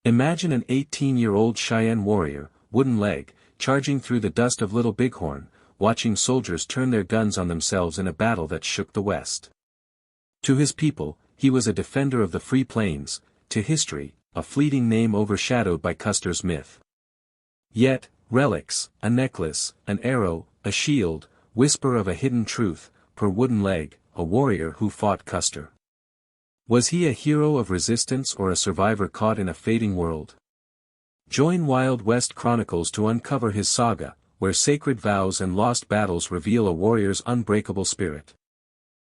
Imagine an 18-year-old Cheyenne warrior, wooden leg, charging through the dust of Little Bighorn, watching soldiers turn their guns on themselves in a battle that shook the West. To his people, he was a defender of the Free Plains; to history, a fleeting name overshadowed by Custer's myth. Yet, relics, a necklace, an arrow, a shield, whisper of a hidden truth, per wooden leg, a warrior who fought Custer. Was he a hero of resistance or a survivor caught in a fading world? Join Wild West Chronicles to uncover his saga, where sacred vows and lost battles reveal a warrior's unbreakable spirit.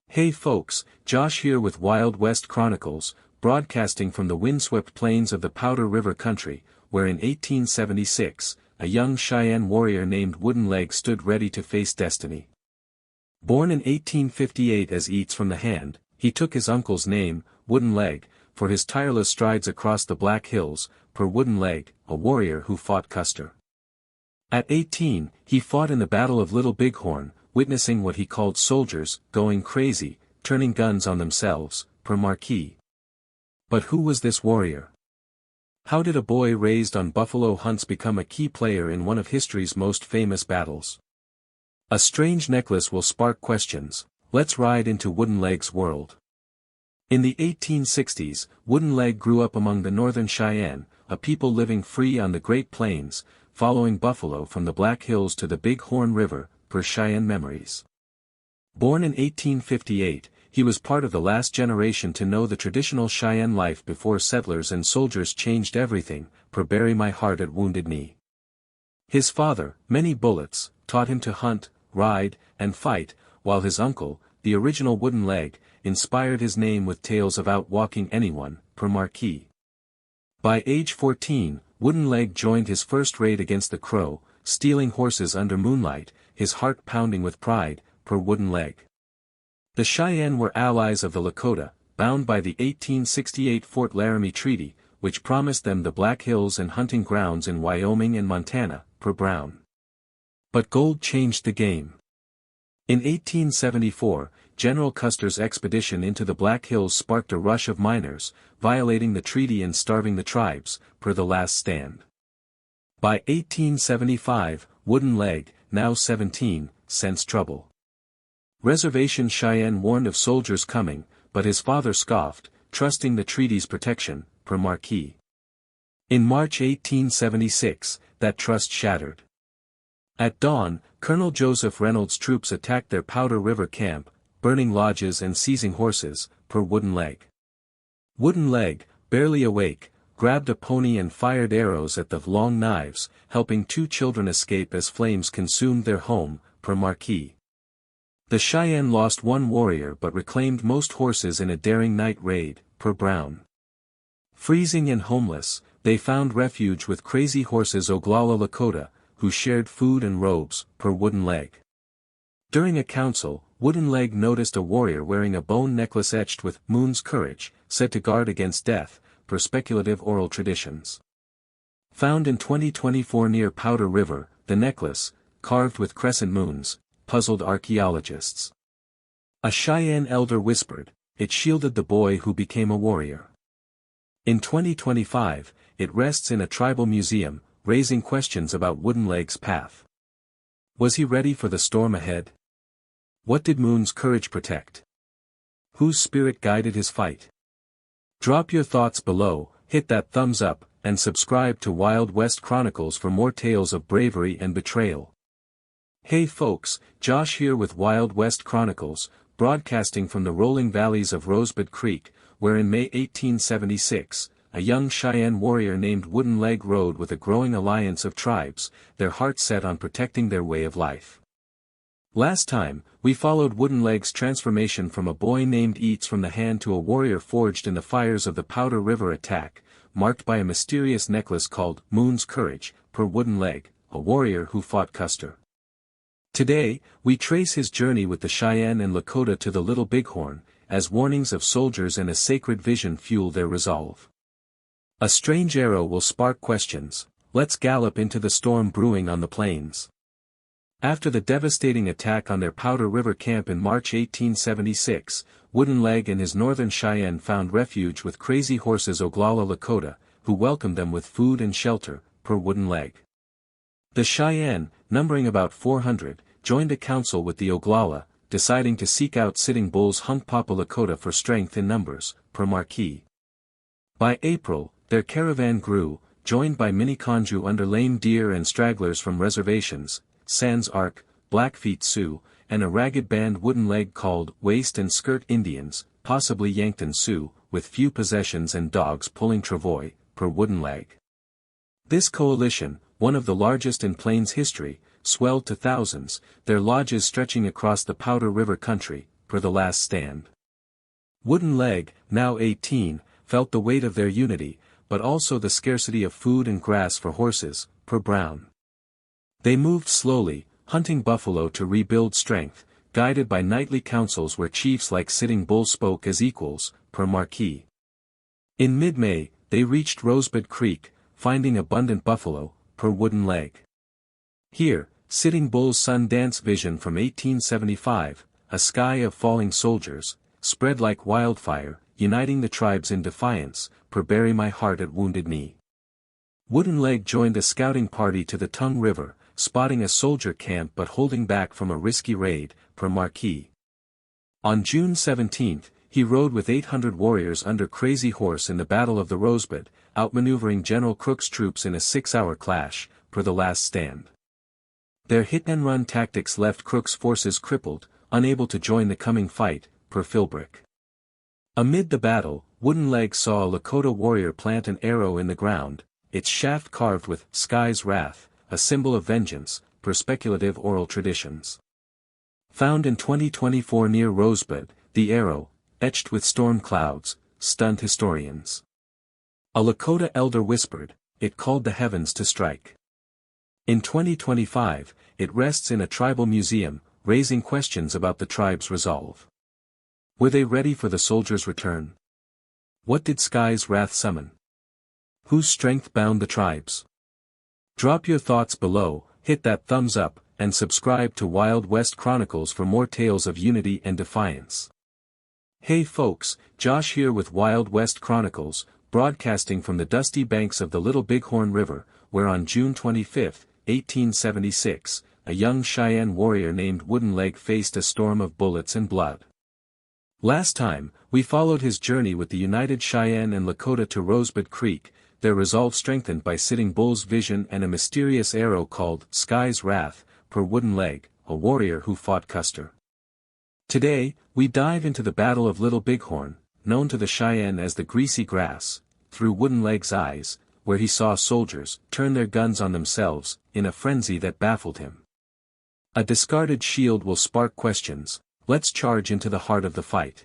Hey folks, Josh here with Wild West Chronicles, broadcasting from the windswept plains of the Powder River country, where in 1876, a young Cheyenne warrior named Wooden Leg stood ready to face destiny. Born in 1858 as Eats from the Hand, he took his uncle's name, Wooden Leg, for his tireless strides across the Black Hills, per Wooden Leg, a warrior who fought Custer. At 18, he fought in the Battle of Little Bighorn, witnessing what he called soldiers going crazy, turning guns on themselves, per Marquis. But who was this warrior? How did a boy raised on buffalo hunts become a key player in one of history's most famous battles? A strange necklace will spark questions. Let's ride into Wooden Leg's world. In the 1860s, Wooden Leg grew up among the Northern Cheyenne, a people living free on the Great Plains, following buffalo from the Black Hills to the Big Horn River, per Cheyenne memories. Born in 1858, he was part of the last generation to know the traditional Cheyenne life before settlers and soldiers changed everything, per Bury My Heart at Wounded Knee. His father, Many Bullets, taught him to hunt, ride, and fight, while his uncle, the original Wooden Leg, inspired his name with tales of outwalking anyone, per Marquis. By age 14, Wooden Leg joined his first raid against the Crow, stealing horses under moonlight, his heart pounding with pride, per Wooden Leg. The Cheyenne were allies of the Lakota, bound by the 1868 Fort Laramie Treaty, which promised them the Black Hills and hunting grounds in Wyoming and Montana, per Brown. But gold changed the game. In 1874, General Custer's expedition into the Black Hills sparked a rush of miners, violating the treaty and starving the tribes, per The Last Stand. By 1875, Wooden Leg, now 17, sensed trouble. Reservation Cheyenne warned of soldiers coming, but his father scoffed, trusting the treaty's protection, per Marquis. In March 1876, that trust shattered. At dawn, Colonel Joseph Reynolds' troops attacked their Powder River camp, burning lodges and seizing horses, per Wooden Leg. Wooden Leg, barely awake, grabbed a pony and fired arrows at the long knives, helping 2 children escape as flames consumed their home, per Marquis. The Cheyenne lost 1 warrior but reclaimed most horses in a daring night raid, per Brown. Freezing and homeless, they found refuge with Crazy Horse's Oglala Lakota, who shared food and robes, per Wooden Leg. During a council, Wooden Leg noticed a warrior wearing a bone necklace etched with Moon's Courage, said to guard against death, per speculative oral traditions. Found in 2024 near Powder River, the necklace, carved with crescent moons, puzzled archaeologists. A Cheyenne elder whispered, it shielded the boy who became a warrior. In 2025, it rests in a tribal museum, raising questions about Wooden Leg's path. Was he ready for the storm ahead? What did Moon's courage protect? Whose spirit guided his fight? Drop your thoughts below, hit that thumbs up, and subscribe to Wild West Chronicles for more tales of bravery and betrayal. Hey folks, Josh here with Wild West Chronicles, broadcasting from the rolling valleys of Rosebud Creek, where in May 1876, a young Cheyenne warrior named Wooden Leg rode with a growing alliance of tribes, their hearts set on protecting their way of life. Last time, we followed Wooden Leg's transformation from a boy named Eats from the Hand to a warrior forged in the fires of the Powder River attack, marked by a mysterious necklace called Moon's Courage, per Wooden Leg, a warrior who fought Custer. Today, we trace his journey with the Cheyenne and Lakota to the Little Bighorn, as warnings of soldiers and a sacred vision fuel their resolve. A strange arrow will spark questions. Let's gallop into the storm brewing on the plains. After the devastating attack on their Powder River camp in March 1876, Wooden Leg and his northern Cheyenne found refuge with Crazy Horse's Oglala Lakota, who welcomed them with food and shelter, per wooden leg. The Cheyenne, numbering about 400, joined a council with the Oglala, deciding to seek out Sitting Bull's Hunkpapa Lakota for strength in numbers, per Marquis. By April, their caravan grew, joined by Miniconjou under lame deer and stragglers from reservations, Sans Arc, Blackfeet Sioux, and a ragged band Wooden Leg called Waist and Skirt Indians, possibly Yankton Sioux, with few possessions and dogs pulling travois, per Wooden Leg. This coalition, one of the largest in Plains history, swelled to thousands, their lodges stretching across the Powder River country, per The Last Stand. Wooden Leg, now 18, felt the weight of their unity, but also the scarcity of food and grass for horses, per Brown. They moved slowly, hunting buffalo to rebuild strength, guided by nightly councils where chiefs like Sitting Bull spoke as equals, per Marquis. In mid-May, they reached Rosebud Creek, finding abundant buffalo, per Wooden Leg. Here, Sitting Bull's sun dance vision from 1875, a sky of falling soldiers, spread like wildfire, uniting the tribes in defiance, per Bury My Heart at Wounded Knee. Wooden Leg joined a scouting party to the Tongue River, spotting a soldier camp but holding back from a risky raid, per Marquis. On June 17, he rode with 800 warriors under Crazy Horse in the Battle of the Rosebud, outmaneuvering General Crook's troops in a 6-hour clash, per The Last Stand. Their hit-and-run tactics left Crook's forces crippled, unable to join the coming fight, per Philbrick. Amid the battle, Wooden Leg saw a Lakota warrior plant an arrow in the ground, its shaft carved with Sky's Wrath, a symbol of vengeance, per speculative oral traditions. Found in 2024 near Rosebud, the arrow, etched with storm clouds, stunned historians. A Lakota elder whispered, it called the heavens to strike. In 2025, it rests in a tribal museum, raising questions about the tribe's resolve. Were they ready for the soldiers' return? What did Sky's Wrath summon? Whose strength bound the tribes? Drop your thoughts below, hit that thumbs up, and subscribe to Wild West Chronicles for more tales of unity and defiance. Hey folks, Josh here with Wild West Chronicles, broadcasting from the dusty banks of the Little Bighorn River, where on June 25, 1876, a young Cheyenne warrior named Wooden Leg faced a storm of bullets and blood. Last time, we followed his journey with the united Cheyenne and Lakota to Rosebud Creek, their resolve strengthened by Sitting Bull's vision and a mysterious arrow called Sky's Wrath, per Wooden Leg, a warrior who fought Custer. Today, we dive into the Battle of Little Bighorn, known to the Cheyenne as the Greasy Grass, through Wooden Leg's eyes, where he saw soldiers turn their guns on themselves, in a frenzy that baffled him. A discarded shield will spark questions, let's charge into the heart of the fight.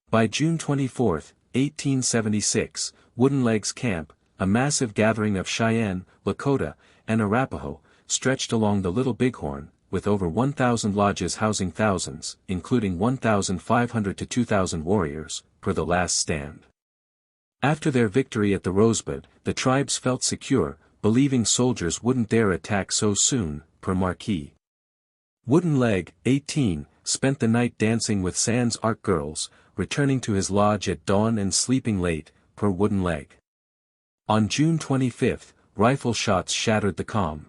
By June 24, 1876, Wooden Leg's camp, a massive gathering of Cheyenne, Lakota, and Arapaho, stretched along the Little Bighorn, with over 1,000 lodges housing thousands, including 1,500 to 2,000 warriors, per The Last Stand. After their victory at the Rosebud, the tribes felt secure, believing soldiers wouldn't dare attack so soon, per Marquis. Wooden Leg, 18, spent the night dancing with Sans Arc girls, returning to his lodge at dawn and sleeping late, per Wooden Leg. On June 25, rifle shots shattered the calm.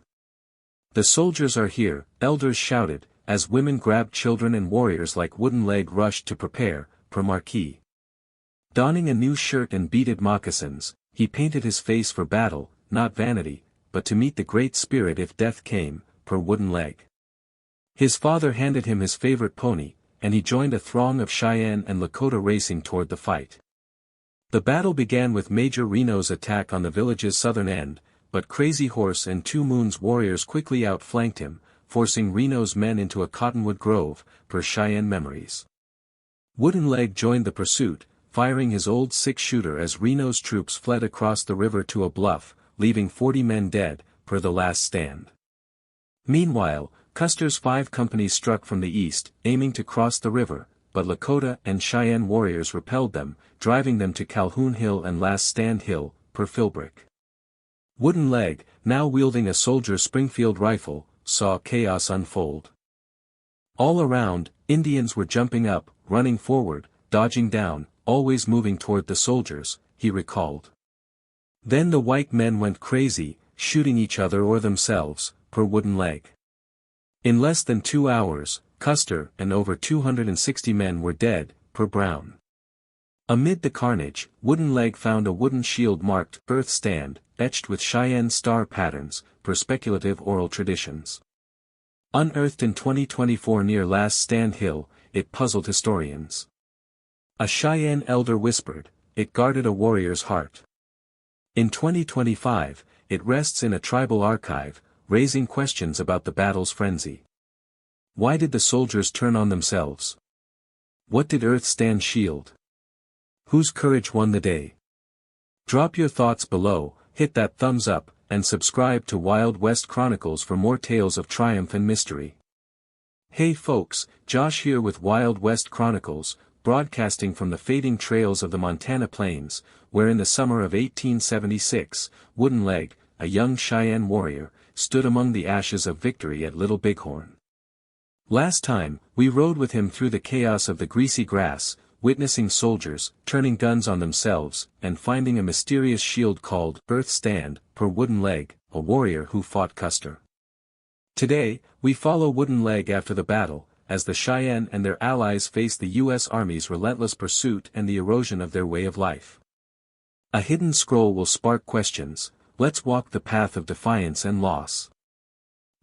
The soldiers are here, elders shouted, as women grabbed children and warriors like Wooden Leg rushed to prepare, per Marquis. Donning a new shirt and beaded moccasins, he painted his face for battle, not vanity, but to meet the Great Spirit if death came, per Wooden Leg. His father handed him his favorite pony, and he joined a throng of Cheyenne and Lakota racing toward the fight. The battle began with Major Reno's attack on the village's southern end, but Crazy Horse and Two Moons warriors quickly outflanked him, forcing Reno's men into a cottonwood grove, per Cheyenne memories. Wooden Leg joined the pursuit, firing his old six-shooter as Reno's troops fled across the river to a bluff, leaving 40 men dead, per The Last Stand. Meanwhile, Custer's 5 companies struck from the east, aiming to cross the river, but Lakota and Cheyenne warriors repelled them, driving them to Calhoun Hill and Last Stand Hill, per Philbrick. Wooden Leg, now wielding a soldier Springfield rifle, saw chaos unfold. All around, Indians were jumping up, running forward, dodging down, always moving toward the soldiers, he recalled. Then the white men went crazy, shooting each other or themselves, per wooden leg. In less than 2 hours, Custer and over 260 men were dead, per Brown. Amid the carnage, Wooden Leg found a wooden shield marked Earth Stand, etched with Cheyenne star patterns, per speculative oral traditions. Unearthed in 2024 near Last Stand Hill, it puzzled historians. A Cheyenne elder whispered, it guarded a warrior's heart. In 2025, it rests in a tribal archive, raising questions about the battle's frenzy. Why did the soldiers turn on themselves? What did Earth Stand shield? Whose courage won the day? Drop your thoughts below, hit that thumbs up, and subscribe to Wild West Chronicles for more tales of triumph and mystery. Hey folks, Josh here with Wild West Chronicles, broadcasting from the fading trails of the Montana Plains, where in the summer of 1876, Wooden Leg, a young Cheyenne warrior, stood among the ashes of victory at Little Bighorn. Last time, we rode with him through the chaos of the greasy grass, witnessing soldiers turning guns on themselves and finding a mysterious shield called Earth Stand, per Wooden Leg, a warrior who fought Custer. Today, we follow Wooden Leg after the battle, as the Cheyenne and their allies face the U.S. Army's relentless pursuit and the erosion of their way of life. A hidden scroll will spark questions. Let's walk the path of defiance and loss.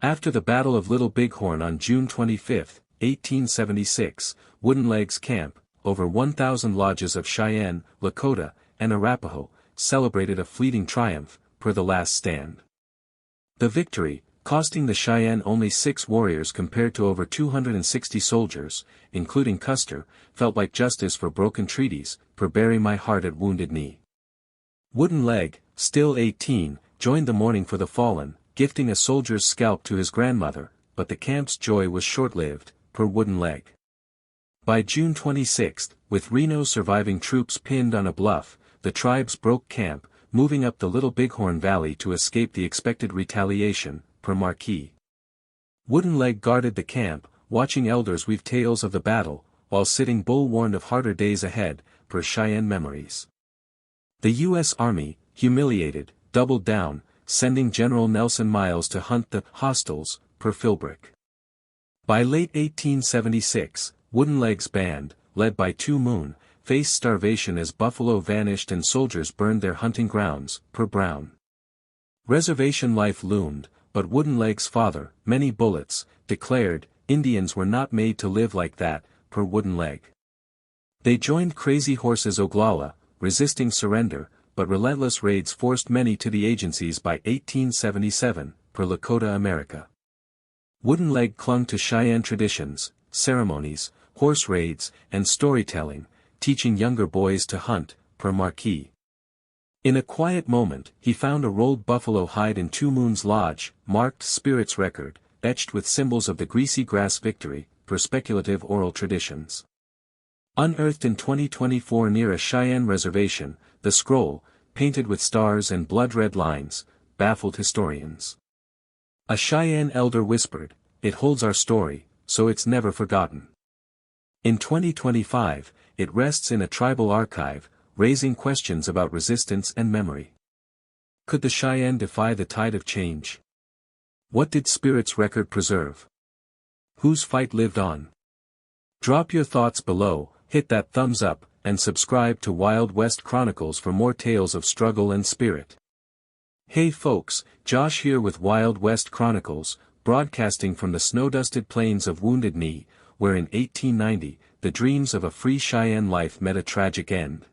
After the Battle of Little Bighorn on June 25, 1876, Wooden Leg's camp, over 1,000 lodges of Cheyenne, Lakota, and Arapaho, celebrated a fleeting triumph, per the Last Stand. The victory, costing the Cheyenne only 6 warriors compared to over 260 soldiers, including Custer, felt like justice for broken treaties, per Bury My Heart at Wounded Knee. Wooden Leg, still 18, joined the mourning for the fallen, gifting a soldier's scalp to his grandmother, but the camp's joy was short-lived, per Wooden Leg. By June 26, with Reno's surviving troops pinned on a bluff, the tribes broke camp, moving up the Little Bighorn Valley to escape the expected retaliation, per Marquis. Wooden Leg guarded the camp, watching elders weave tales of the battle, while sitting bull-warned of harder days ahead, per Cheyenne memories. The U.S. Army, humiliated, doubled down, sending General Nelson Miles to hunt the hostiles, per Philbrick. By late 1876, Wooden Leg's band, led by Two Moon, faced starvation as buffalo vanished and soldiers burned their hunting grounds, per Brown. Reservation life loomed, but Wooden Leg's father, Many Bullets, declared, Indians were not made to live like that, per Wooden Leg. They joined Crazy Horse's Oglala, resisting surrender, but relentless raids forced many to the agencies by 1877, per Lakota America. Wooden Leg clung to Cheyenne traditions, ceremonies, horse raids, and storytelling, teaching younger boys to hunt, per Marquis. In a quiet moment, he found a rolled buffalo hide in Two Moon's lodge, marked Spirit's Record, etched with symbols of the greasy grass victory, per speculative oral traditions. Unearthed in 2024 near a Cheyenne reservation, the scroll, painted with stars and blood-red lines, baffled historians. A Cheyenne elder whispered, it holds our story, so it's never forgotten. In 2025, it rests in a tribal archive, raising questions about resistance and memory. Could the Cheyenne defy the tide of change? What did Spirit's Record preserve? Whose fight lived on? Drop your thoughts below, hit that thumbs up, and subscribe to Wild West Chronicles for more tales of struggle and spirit. Hey folks, Josh here with Wild West Chronicles, broadcasting from the snow-dusted plains of Wounded Knee, where in 1890, the dreams of a free Cheyenne life met a tragic end.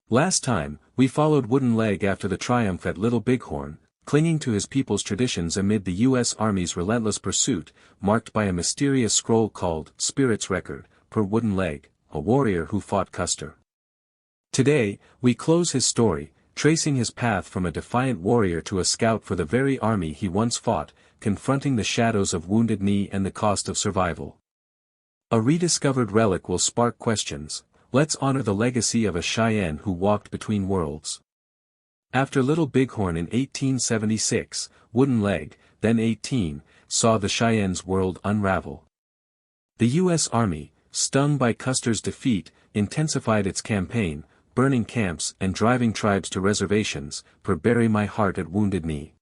Last time, we followed Wooden Leg after the triumph at Little Bighorn, clinging to his people's traditions amid the U.S. Army's relentless pursuit, marked by a mysterious scroll called Spirit's Record, per Wooden Leg, a warrior who fought Custer. Today, we close his story, tracing his path from a defiant warrior to a scout for the very army he once fought, confronting the shadows of Wounded Knee and the cost of survival. A rediscovered relic will spark questions. Let's honor the legacy of a Cheyenne who walked between worlds. After Little Bighorn in 1876, Wooden Leg, then 18, saw the Cheyenne's world unravel. The U.S. Army, stung by Custer's defeat, intensified its campaign, burning camps and driving tribes to reservations, per bury my heart at Wounded Knee.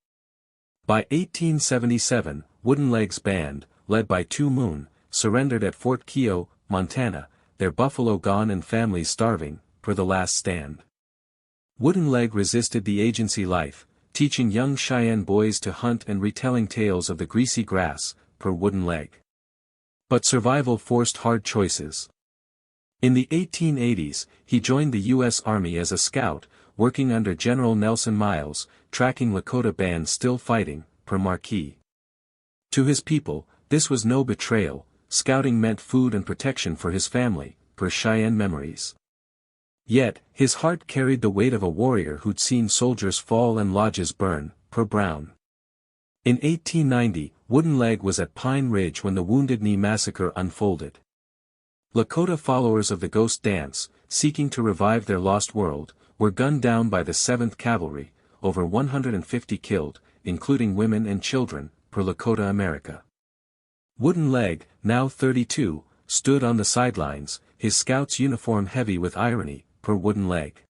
By 1877, Wooden Leg's band, led by 2 Moon, surrendered at Fort Keogh, Montana, their buffalo gone and families starving, per the last stand. Wooden Leg resisted the agency life, teaching young Cheyenne boys to hunt and retelling tales of the greasy grass, per Wooden Leg. But survival forced hard choices. In the 1880s, he joined the U.S. Army as a scout, working under General Nelson Miles, tracking Lakota bands still fighting, per Marquis. To his people, this was no betrayal, scouting meant food and protection for his family, per Cheyenne Memories. Yet, his heart carried the weight of a warrior who'd seen soldiers fall and lodges burn, per Brown. In 1890, Wooden Leg was at Pine Ridge when the Wounded Knee massacre unfolded. Lakota followers of the Ghost Dance, seeking to revive their lost world, were gunned down by the 7th Cavalry, over 150 killed, including women and children, per Lakota America. Wooden Leg, now 32, stood on the sidelines, his scout's uniform heavy with irony, per Wooden Leg.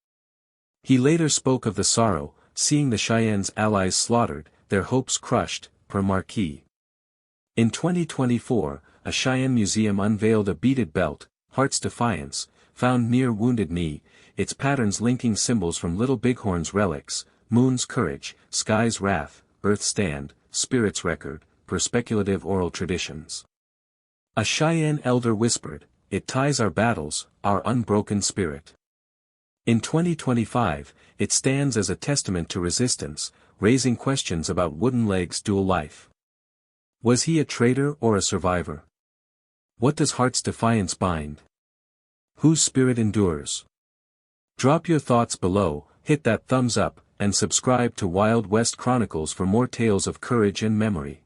He later spoke of the sorrow, seeing the Cheyenne's allies slaughtered, their hopes crushed, per Marquis. In 2024, a Cheyenne museum unveiled a beaded belt, Heart's Defiance, found near Wounded Knee, its patterns linking symbols from Little Bighorn's relics, Moon's courage, Sky's wrath, Earth's stand, Spirit's record, per speculative oral traditions. A Cheyenne elder whispered, "It ties our battles, our unbroken spirit." In 2025, it stands as a testament to resistance, raising questions about Wooden Leg's dual life. Was he a traitor or a survivor? What does Heart's Defiance bind? Whose spirit endures? Drop your thoughts below, hit that thumbs up, and subscribe to Wild West Chronicles for more tales of courage and memory.